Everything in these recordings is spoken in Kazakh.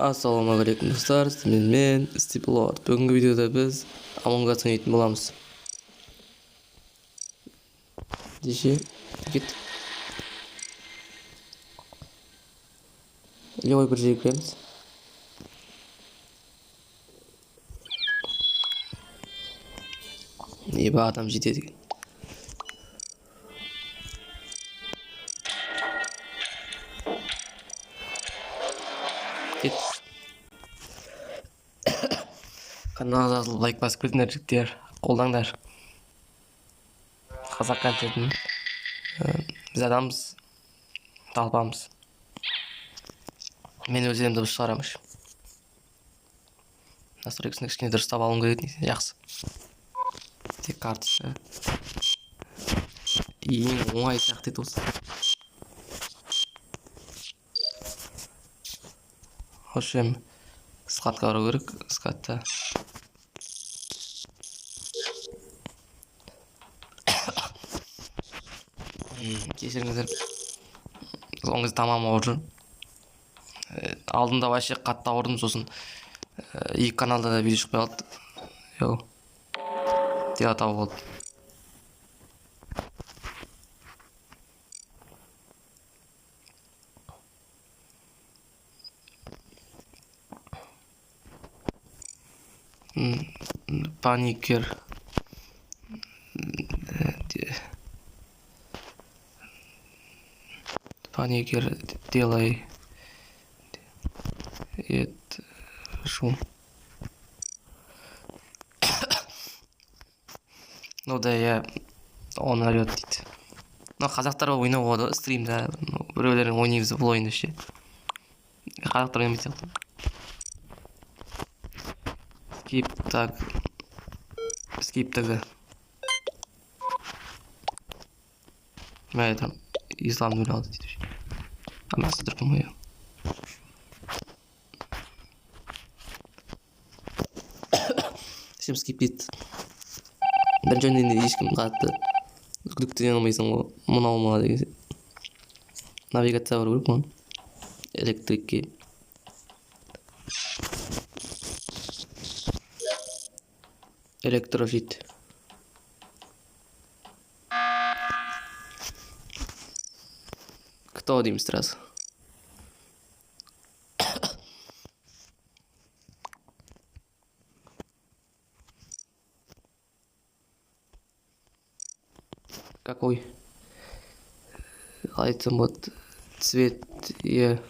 Ассалаумағалейкум достар, мен Стиплот. Бүгінгі видеода біз Among Us ойнайтын боламыз. Деше, кет. Левой бір жерге кіреміз. Еба адам жетеді. Кет. Канал жазылып, лайк басып кетіңдер жігіттер, қолдаңдар. Қазақ контентін. Біз адамбыз, талпамыз. Мен өзім дыбыс шығарамыш. Настройкасына кішкене дұрыстап алуым керек негізі, жақсы. Тек картасы. Ең оңай сияқты еді осы. Hoşem скатқа бару керек, скатта. Кешіріңіздер. Соңғы кезде тамам ауырып жүрмін. Алдында вообще қатты ауырдым, сосын екі каналда да видео шықпай қалды. Йоу. Телатау болды. Паникер. Паникер делай. Это шум. Ну да, я он орёт дейді. Но қазақтар ойнап болады стримда. Біреулерің ойнаймыз бұл ойынды ше. Қазақтар ойнамайды сияқты. Skip tagı. Evet, İslam öyle aldı dedi. Ama nasıldır bu ya? Şimdi skip bit. Ben önünde ilişkim kalktı. Düktüğün olmayısın o. Bunu olmalı dedi. Navigasyon var grup mu? Elektrik. Электрожит. Кто один сразу? Какой? А это вот цвет я.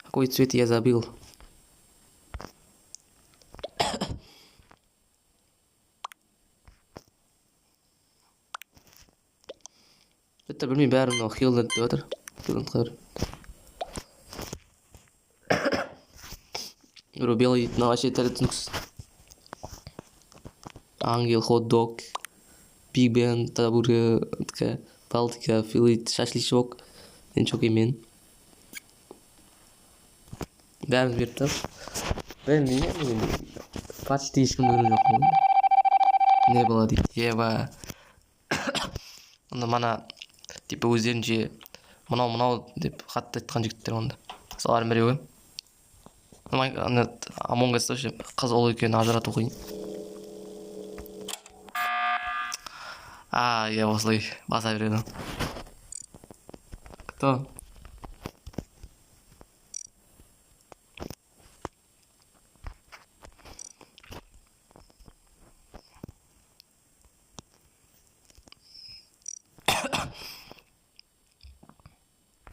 Какой цвет я забыл? Это білмеймін бәрін ол хилдер деп отыр. Біреу белый дейді, вообще тілі түсініксіз. Ангел, хот-дог, Биг Бен, табурга, Балтика, филет, шашлычок. Ничего емен. Бәріміз беріп тұр. Мен почти ешкім көрген жоқпын. Не болады дейді. Еба. Онда мана типа өздерінше мынау деп қатты айтқан жігіттер онда. Солардың біреуі. Among Us вообще қыз ол екенін ажырату қиын. Я осылай баса береді. Кто?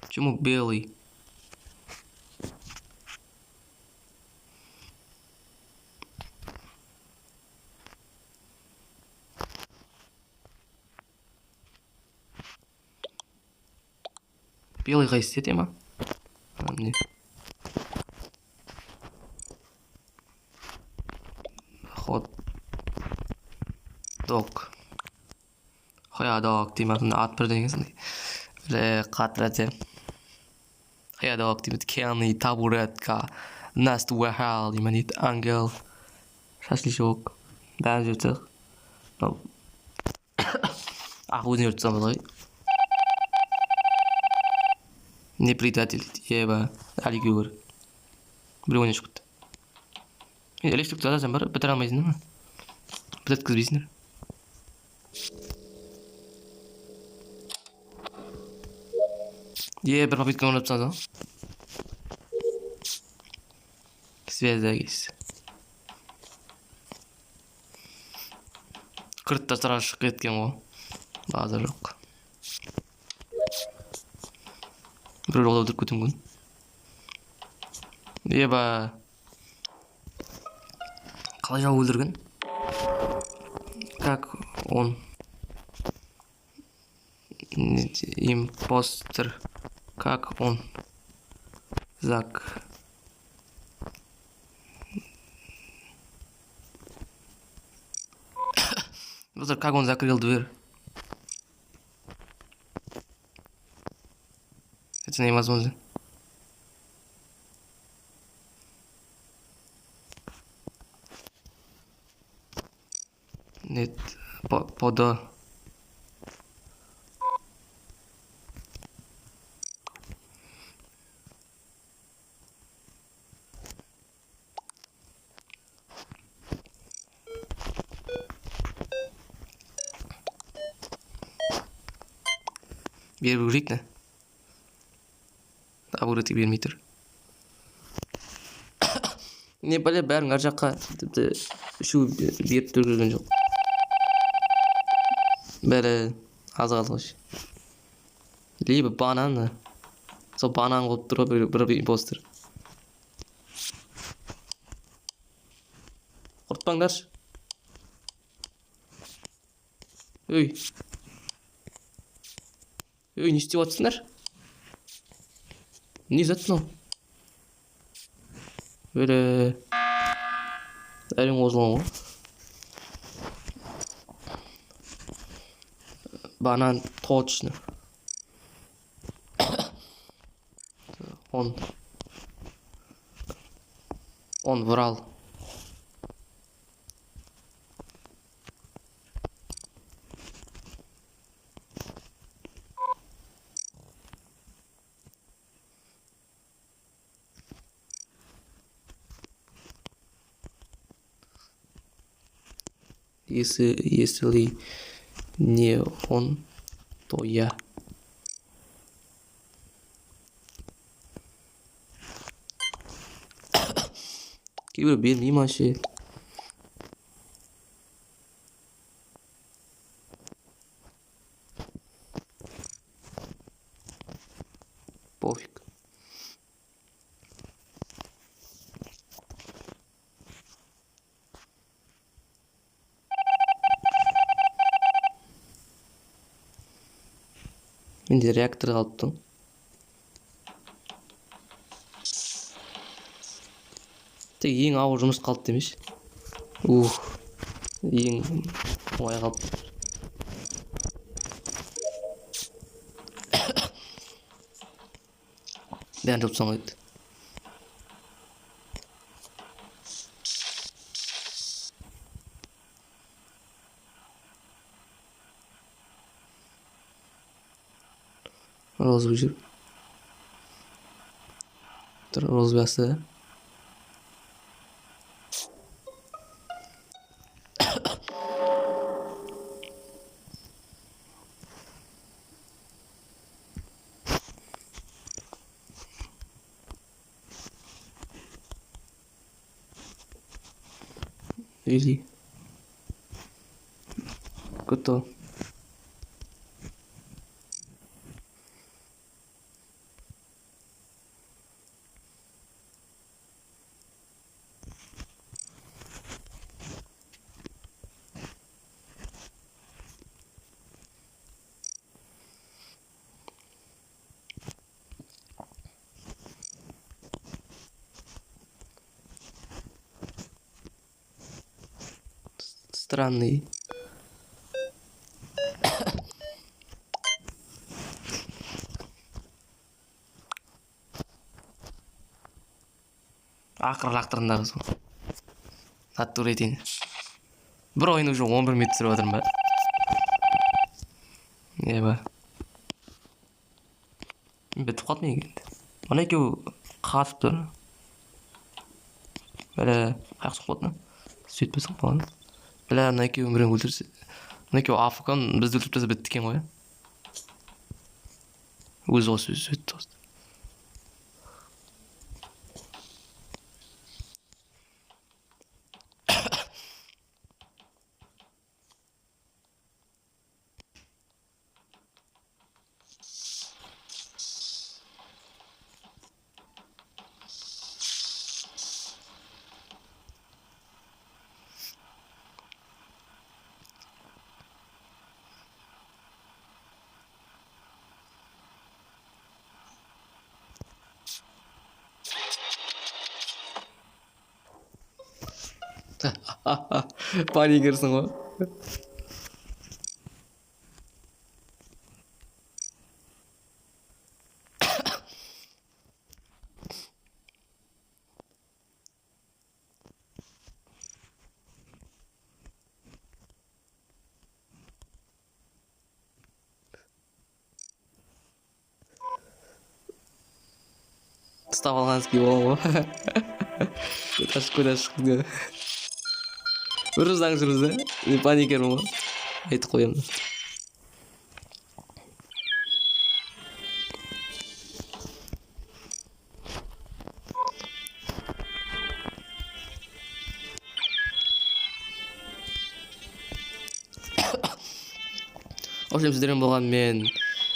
Почему белый? Белый қайсы тема? Не. Хот-дог. Хот-дог темасын ат бірдеңе сондай. Қатырады. Хот-дог деймін. Кенни, табуретка, наствахал деймін дейді. Ангел, шашлычок. Бәрін жүртік. өзіне өрт салмады ғой. Не предатель еба әлиге көр. Біреу ойнан шығыпты. Мен электрикті атасам бар, бітіре алмайсыңдар ма? Бітіткізбейсіңдер. Бір попытка орнап тастады ғой. Связагись. Кыртта сыра шығып кеткен ғой. Базар жоқ. Бір жолда өтіріп кетем күн. Еба. Қалай жау өлдірген? Как он? Импостер. Как он? Зак. Как он закрыл дверь? Это невозможно. Нет, пода. Бері көрейік не? Абуреті бермей тұр. Не бәле бәрін ар жаққа тіпті шу беріп түргізген жоқ. Бәрі аз қалғыш. Либо бананы. Сол банан қылып тұр бір импостер. Құртпаңдаршы. Өй, не істеп жатсыңдар? Не затынау? Әрең қозылған ғой. Банан точно. Он врал. Если не он, то я. Кейбір бермеймін вообще. Пофиг. Менде реактор қалыпты. Тек ең ауыр жұмыс қалыпты демеш. Ең оңай қалыпты. Бәрін жопсаң қойды. Розовый жүр. Розовый. Или кто? Странный. Ақыры лақтырыңдар сол. Натура етейін. Бір ойын уже 11 минут түсіріп отырмын ба? Еба. Бітіп қалды ма екен? Мына екеуі қатып тұр. Бәле, қаяқ соқпады ма? Сөйтпесің болған. Бәле, мына екеуі біреуін өлтірсе. Мына екеуі Африкан бізді өлтіріп тастаса бітті екен ғой. Өзі осы сөз өтті осы. Паникерсің ғой. Ұстап алғанский бола ғой. Қашып көре шықты. Үріздаң жүрізі. Мен паникермін ғой. Айтып қоямын. Общем, сіздермен болған мен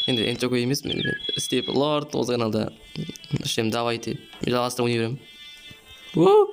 енді энчоко емес, мен істеп лорд осы каналда. Общем, давайте. Мен жалғастырып ойнай беремін.